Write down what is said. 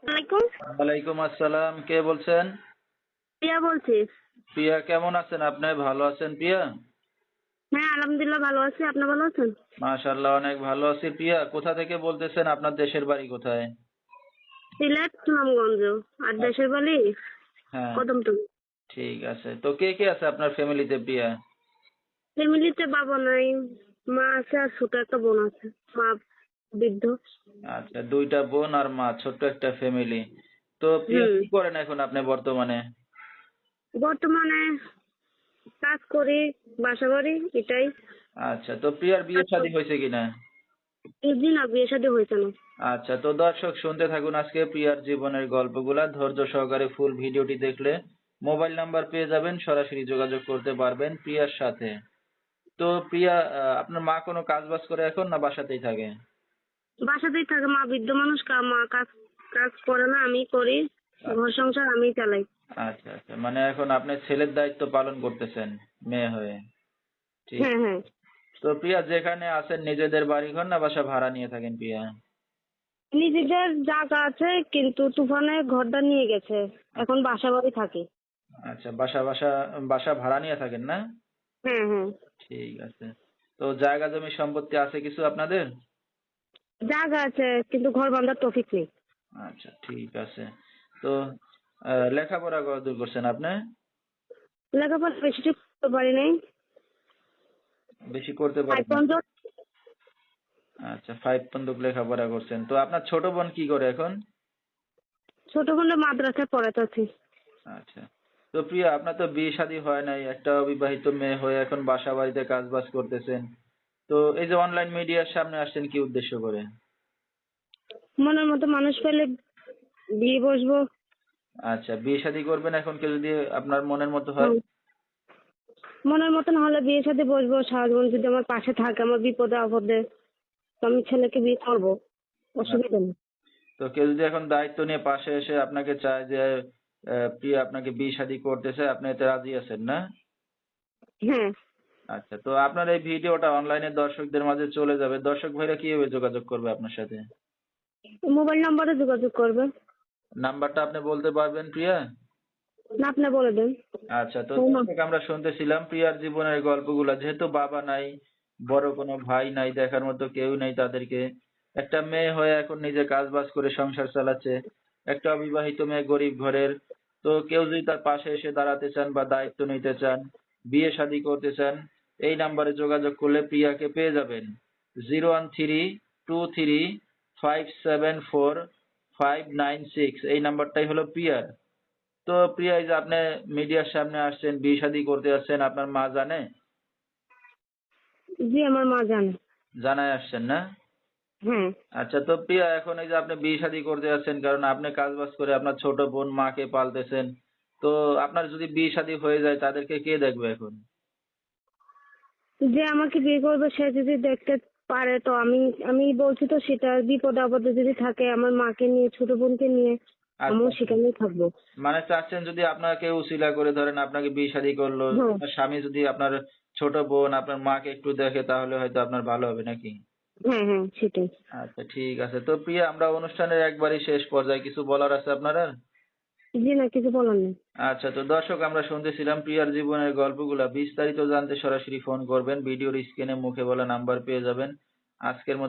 ওয়ালাইকুম। ওয়ালাইকুম আসসালাম। কে বলছেন? প্রিয়া বলছি। প্রিয়া কেমন আছেন আপনি? ভালো আছেন প্রিয়া? হ্যাঁ, আলহামদুলিল্লাহ ভালো আছি। আপনি ভালো আছেন? মাশাআল্লাহ অনেক ভালো আছি। প্রিয়া কোথা থেকে বলতেছেন? আপনার দেশের বাড়ি কোথায়? সিলেট, সুনামগঞ্জ। আর দেশের বাড়ি হ্যাঁ, কদমতলী। ঠিক আছে। তো কে কে আছে আপনার ফ্যামিলিতে প্রিয়া? ফ্যামিলিতে বাবা নাই, মা আছে আর ছোট একটা বোন আছে। মা বৃদ্ধ। আচ্ছা, ২ টা বোন আর মা, ছোট্ট একটা ফ্যামিলি। তো প্রিয়া হুম। কি করেন এখন আপনি বর্তমানে? বর্তমানে কাজ করি, বাসা বাড়ি এটাই। আচ্ছা, তো প্রিয়ার বিয়ে কাজ শাদী করি। হয়েছে কিনা? জি না, বিয়ে শাদী হয়েছে না। আচ্ছা, তো দর্শক শুনতে থাকুন আজকে প্রিয়ার জীবনের গল্পগুলা। ধৈর্য সহকারে ফুল ভিডিওটি দেখলে মোবাইল নাম্বার পেয়ে যাবেন, সরাসরি যোগাযোগ করতে পারবেন প্রিয়ার সাথে। তো প্রিয়া, আপনার মা কোনো কাজ-বাজ করে এখন না বাসাতেই থাকে? বাসাতেই থাকে, মা বৃদ্ধ মানুষ, মা কাজ কাজ করে না, আমি করি। ঘর আচ্ছা, সংসার আমি চালাই। আচ্ছা, আচ্ছা। মানে এখন আপনি ছেলের দায়িত্ব পালন করতেছেন মেয়ে হয়ে। ঠিক। হ্যাঁ, হ্যাঁ। তো প্রিয়া যেখানে আছেন নিজেদের বাড়িঘর না বাসা ভাড়া নিয়ে থাকেন প্রিয়া? নিজেদের জায়গা আছে কিন্তু তুফানে ঘরটা নিয়ে গেছে। এখন বাসা বাড়ি থাকি। আচ্ছা, বাসা ভাড়া নিয়ে থাকেন না? হ্যাঁ, হ্যাঁ। ঠিক আছে। তো জায়গা জমি সম্পত্তি আছে কিছু আপনাদের? জায়গা আছে কিন্তু ঘর বাঁধার তৌফিক নেই। আচ্ছা, ঠিক আছে। তো লেখাপড়া কতদূর করছেন আপনি? লেখাপড়া বেশি ঠিক করতে পারি নাই। বেশি করতে ফাইভ পারেন না? পর্যন্ত। আচ্ছা, 5 পর্যন্ত লেখাপড়া করছেন। তো আপনার ছোট বোন কি করে এখন? ছোট বোনটা মাদ্রাসায় পড়াতেছি। আচ্ছা। তো প্রিয়া আপনার তো বিয়ে শাদী হয় নাই। একটা অবিবাহিত মেয়ে হয়ে এখন বাসা বাড়িতে কাজ-বাজ করতেছেন। তো এই যে অনলাইন মিডিয়ার সামনে আসছেন কি উদ্দেশ্য করে? মনের মতো মানুষ পেলে বিয়ে বসবো। আচ্ছা, বিয়ে শাদী করবেন এখন কেউ যদি আপনার মনের মতো হয়? হুম। মনের মতন হলে বিয়ে সাথে বসবো, সারা জীবন যদি আমার পাশে থাকে আমার বিপদে আপদে, তো আমি ছেলেকে বিয়ে করবো। অসুবিধা নেই। তো কেউ যদি এখন দায়িত্ব নিয়ে পাশে এসে আপনাকে চায় যে প্রিয়া আপনাকে বিয়ে শাদী করতে চায়, আপনি এতে রাজি আছেন না? হ্যাঁ। আচ্ছা, তো আপনার এই ভিডিওটা অনলাইনে দর্শকদের মাঝে চলে যাবে। দর্শক ভাইরা কিভাবে যোগাযোগ করবে আপনার সাথে? মোবাইল নাম্বারে যোগাযোগ করবে। নাম্বারটা আপনি বলতে পারবেন প্রিয়া? না, আপনি বলে দেন। আচ্ছা, তো ফোন দর্শক আমরা শুনতেছিলাম প্রিয়ার জীবনের গল্পগুলা। যেহেতু বাবা নাই, বড় কোনো ভাই নাই, দেখার মতো কেউ নেই তাদেরকে। একটা মেয়ে হয়ে এখন নিজে কাজ-বাজ করে সংসার চালাচ্ছে। একটা অবিবাহিত মেয়ে গরিব ঘরের। তো কেউ যদি তার পাশে এসে দাঁড়াতে চান বা দায়িত্ব নিতে চান, বিয়ে শাদী করতে চান, এই নাম্বারে যোগাযোগ করলে প্রিয়াকে পেয়ে যাবেন। 01323574596 এই নাম্বারটাই হলো প্রিয়ার। তো প্রিয়া এই যে আপনি মিডিয়ার সামনে আসছেন, বিয়ে শাদী করতে যাচ্ছেন, আপনার মা জানে? জি, আমার মা জানে। জানায় আসছেন না? হ্যাঁ। আচ্ছা, তো প্রিয়া এখন এই যে আপনি বিয়ে শাদী করতে যাচ্ছেন কারণ আপনি কাজ-বাজ করে আপনার ছোট বোন মাকে পালতেছেন। তো আপনার যদি বিয়ে শাদী হয়ে যায় তাদেরকে কে দেখবে এখন? যে আমাকে বিয়ে করবে সে যদি দেখতে পারে তো আমি আমি বলছি তো সেটা, বিপদে আপদে যদি থাকে আমার মাকে নিয়ে ছোট বোনকে নিয়ে আচ্ছা, আমিও আচ্ছা। সেখানেই থাকবো। মানে চাচ্ছেন যদি আপনাকে উছিলা করে ধরেন আপনাকে বিয়ে শাদী করলো, হ্যাঁ, আপনার স্বামী যদি আপনার ছোট বোন, আপনার মাকে একটু দেখে তাহলে হয়তো আপনার ভালো হবে নাকি? হ্যাঁ, হ্যাঁ, সেটাই। আচ্ছা, ঠিক আছে। তো প্রিয়া আমরা অনুষ্ঠানের একবারই শেষ পর্যায়ে কিছু বলার আছে আপনার আর? জি না, কিছু বলার নেই। আচ্ছা, তো দর্শক আমরা শুনতেছিলাম প্রিয়ার জীবনের গল্পগুলা। বিস্তারিত জানতে সরাসরি ফোন করবেন। ভিডিওর স্ক্রিনে মুখে বলা নাম্বার পেয়ে যাবেন। আজকের মতো